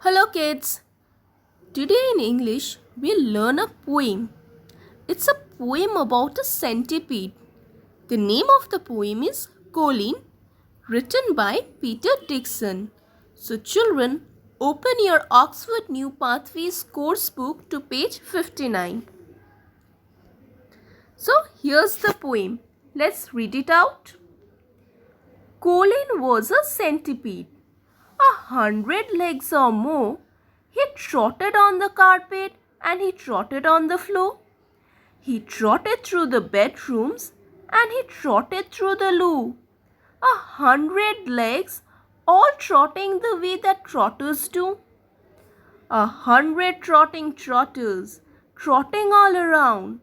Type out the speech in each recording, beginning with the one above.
Hello kids. Today in English we'll learn a poem. It's a poem about a centipede. The name of the poem is Colleen, written by Peter Dixon. So children, open your Oxford New Pathways course book to page 59. So here's the poem. Let's read it out. Colleen was a centipede. 100 legs or more. He trotted on the carpet and he trotted on the floor. He trotted through the bedrooms and he trotted through the loo. 100 legs, all trotting the way that trotters do. 100 trotting trotters, trotting all around.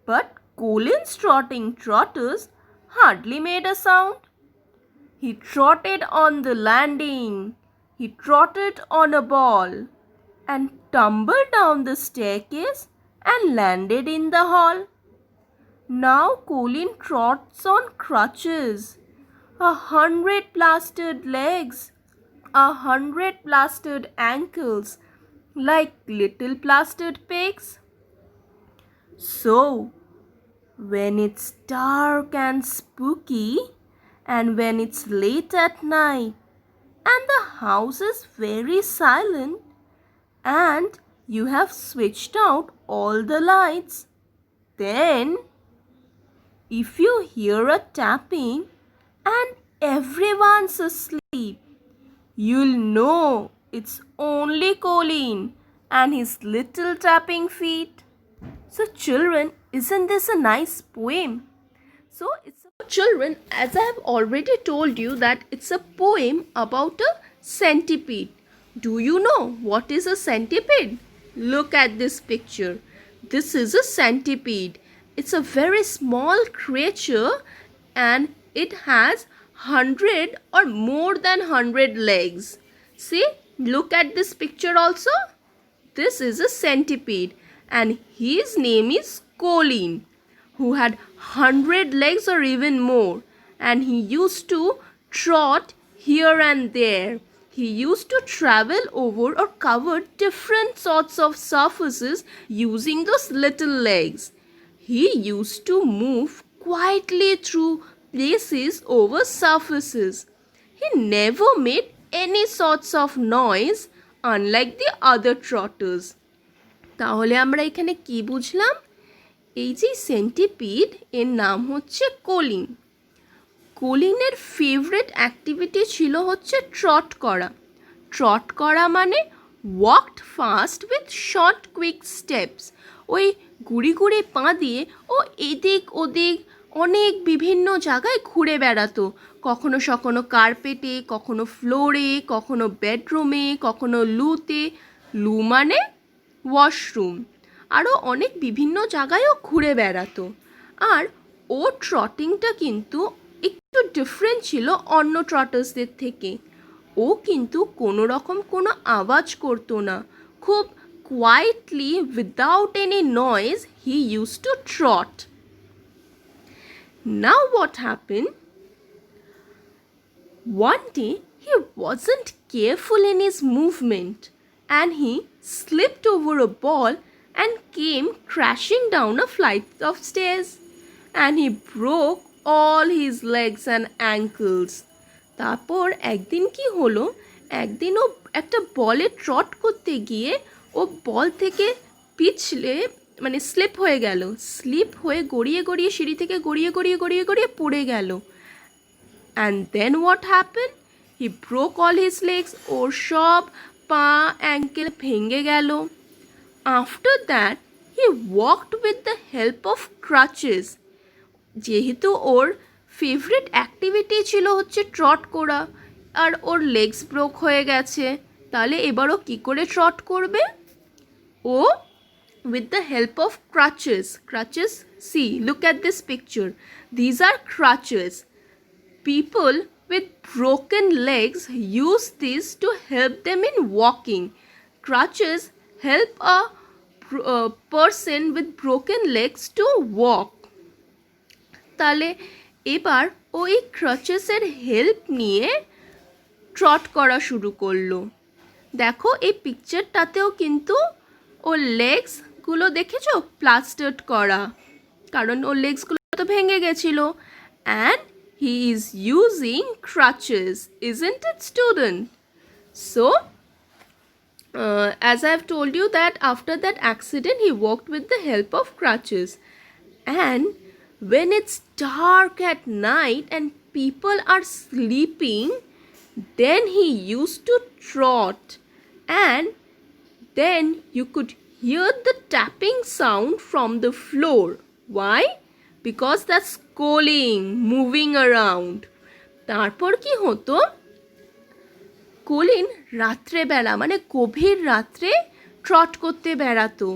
But Colin's trotting trotters hardly made a sound. He trotted on the landing. He trotted on a ball and tumbled down the staircase and landed in the hall. Now Colin trots on crutches. 100 plastered legs, 100 plastered ankles, like little plastered pigs. So, when it's dark and spooky, and when it's late at night, and the house is very silent, and you have switched out all the lights, then if you hear a tapping and everyone's asleep, you'll know it's only Colin and his little tapping feet. So children, isn't this a nice poem? So it's children, as I have already told you that it's a poem about a centipede. Do you know what is a centipede? Look at this picture. This is a centipede. It's a very small creature and it has 100 or more than 100 legs. See, look at this picture also. This is a centipede and his name is Colin, who had 100 legs or even more, and he used to trot here and there. He used to travel over or cover different sorts of surfaces using those little legs. He used to move quietly through places over surfaces. He never made any sorts of noise unlike the other trotters. তাহলে আমরা এখানে কি বুঝলাম? এই যে centipede এর নাম হচ্ছে কলিন। কলিনের ফেভারিট অ্যাক্টিভিটি ছিল হচ্ছে ট্রট করা। ট্রট করা মানে walked fast with short quick steps. ওই গুড়ি গুড়ি পা দিয়ে ও এদিক ওদিক অনেক বিভিন্ন জায়গায় ঘুরে বেড়াতো। কখনো সখনো কার্পেটে, কখনো ফ্লোরে, কখনো বেডরুমে, কখনো লুতে। লু মানে ওয়াশরুম। আরও অনেক বিভিন্ন জায়গায়ও ঘুরে বেড়াতো। আর ও ট্রটিংটা কিন্তু একটু ডিফারেন্ট ছিল অন্য ট্রটার্সদের থেকে। ও কিন্তু কোনো রকম কোনো আওয়াজ করতো না। খুব quietly without any noise he use to Trott. Now what happened? One day he wasn't careful in his movement and he slipped over a ball and came crashing down a flight of stairs, and he broke all his legs and ankles. তারপর একদিন কি হলো, একদিন ও একটা বলে Trott করতে গিয়ে ও বল থেকে পিছলে মানে স্লিপ হয়ে গেল। স্লিপ হয়ে গড়িয়ে গড়িয়ে সিঁড়ি থেকে গড়িয়ে গড়িয়ে গড়িয়ে গড়িয়ে পড়ে গেল। And then what happened? He broke all his legs. ওর সব পা অ্যাঙ্কেল ভেঙে গেল। After that, he walked with the help of crutches. যেহেতু ওর ফেভারিট অ্যাক্টিভিটি ছিল হচ্ছে ট্রট করা, আর ওর লেগস ব্রোক হয়ে গেছে, তাহলে এবারও কী করে ট্রট করবে? ও with the help of crutches. Crutches, see, look at this picture. These are crutches. People with broken legs use these to help them in walking. Crutches help a person with broken legs to walk. তাহলে এবার ওই ক্রাচেসের help নিয়ে Trott করা শুরু করলো। দেখো এই পিকচারটাতেও কিন্তু ওর লেগসগুলো দেখেছো প্লাস্টার্ড করা, কারণ ওর লেগসগুলো তো ভেঙে গেছিলো। And he is using crutches, isn't it student? So as I have told you that after that accident he walked with the help of crutches. And when it's dark at night and people are sleeping, then he used to trot, and then you could hear the tapping sound from the floor. Why? Because that's Colin moving around. তারপর কি হতো, Colin রাত্রেবেলা মানে গভীর রাত্রে Trott করতে বেড়াতো,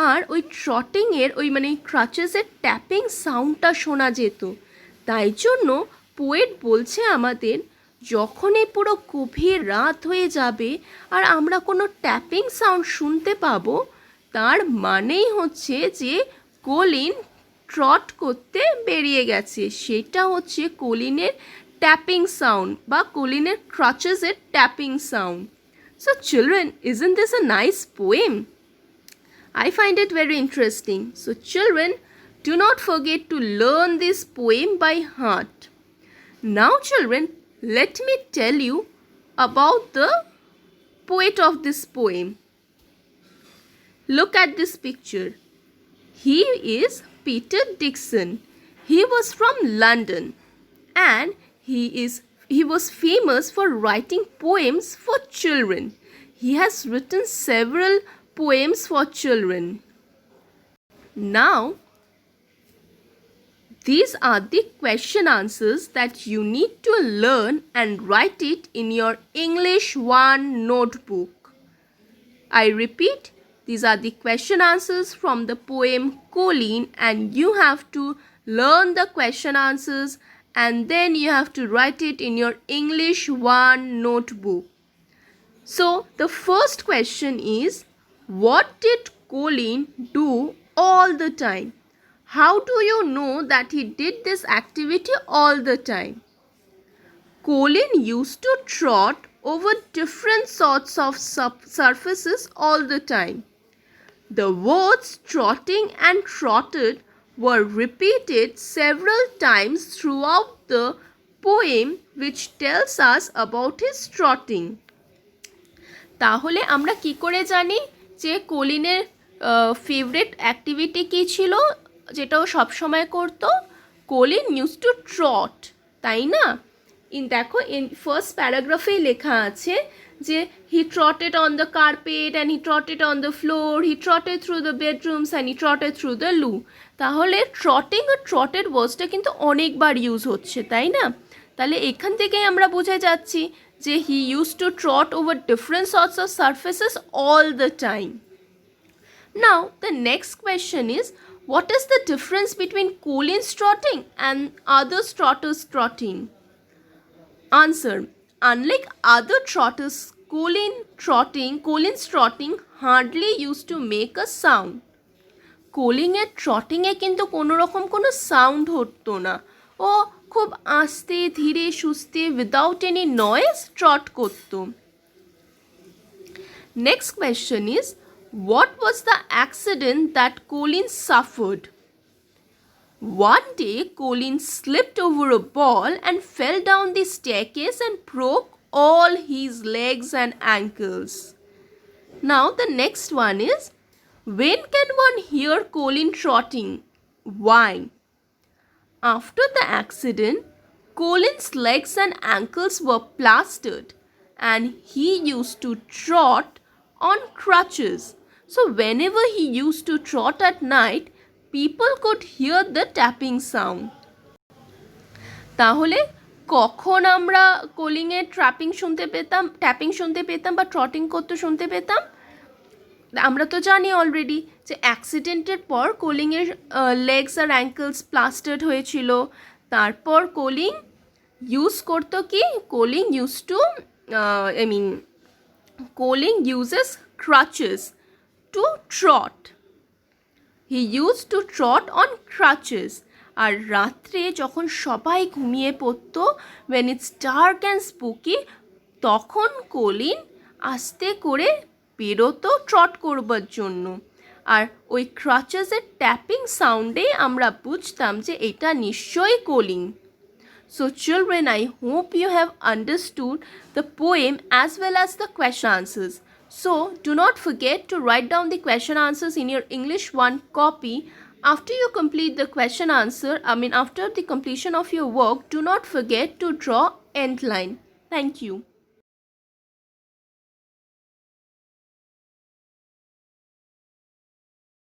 আর ওই ট্রটিংয়ের ওই মানে ক্রাচেসের ট্যাপিং সাউন্ডটা শোনা যেত। তাই জন্য পোয়েট বলছে আমাদের, যখন এই পুরো গভীর রাত হয়ে যাবে আর আমরা কোনো ট্যাপিং সাউন্ড শুনতে পাবো, তার মানেই হচ্ছে যে কলিন ট্রট করতে বেরিয়ে গেছে। সেটা হচ্ছে কলিনের tapping sound বা কলিনের crutches-এর tapping sound. So children, isn't this a nice poem? I find it very interesting. So children, do not forget to learn this poem by heart. Now children, let me tell you about the poet of this poem. Look at this picture. He is Peter Dixon. He was from London, and he was famous for writing poems for children. He has written several poems for children. Now, these are the question answers that you need to learn and write it in your English 1 notebook. I repeat, these are the question answers from the poem Colin, and you have to learn the question answers and then you have to write it in your English 1 notebook. So the first question is, what did Colin do all the time? How do you know that he did this activity all the time? Colin used to trot over different sorts of surfaces all the time. The words trotting and trotted were repeated several times throughout the poem, which tells us about his trotting. তাহলে আমরা কি করে জানি যে কলিনের favourite activity কী ছিল, যেটা ও সবসময় করতো? কলিন ইউজ টু ট্রট, তাই না? দেখো ফার্স্ট প্যারাগ্রাফেই লেখা আছে যে he trotted on the carpet and he trotted on the floor, he trotted through the bedrooms and he trotted through the loo. তাহলে ট্রটিং আর ট্রটেড ওয়ার্ডসটা কিন্তু অনেকবার ইউজ হচ্ছে, তাই না? তাহলে এখান থেকেই আমরা বুঝে যাচ্ছি যে he used to trot over different sorts of surfaces all the time. Now the next question is, what is the difference between Colin's trotting and other trotters' trotting? Answer: unlike other trotters, Colin's trotting hardly used to make a sound. কলিনের ট্রটিংয়ে কিন্তু কোনো রকম কোনো sound হতো না, ও খুব আস্তে ধীরে সুস্থে উইদাউট এনি নয়েজ ট্রট করতো। Next question is, what was the accident that Colin suffered? One day, Colin slipped over a ball and fell down the staircase and broke all his legs and ankles. Now the next one is, when can one hear Colin trotting? Why? After the accident, Colin's legs and ankles were plastered and he used to trot on crutches. So whenever he used to trot at night, people could hear the tapping sound. তাহলে কখন আমরা কলিংয়ের tapping শুনতে পেতাম বা ট্রটিং করতে শুনতে পেতাম? আমরা তো জানি অলরেডি যে অ্যাক্সিডেন্টের পর কলিংয়ের লেগস আর অ্যাঙ্কলস প্লাস্টার্ড হয়েছিল। তারপর কলিং ইউজ করতো কি, Colin uses crutches to trot. He use to trot on crutches. আর রাত্রে যখন সবাই ঘুমিয়ে পড়তো, when it's dark and spooky, তখন কলিন আস্তে করে বেরোতো ট্রট করবার জন্য। আর ওই ক্রাচেসের ট্যাপিং সাউন্ডেই আমরা বুঝতাম যে এটা নিশ্চয়ই calling. So children, I hope you have understood the poem as well as the question answers. So do not forget to write down the question answers in your English 1 copy. After you complete the question answer, after the completion of your work, do not forget to draw end line. Thank you.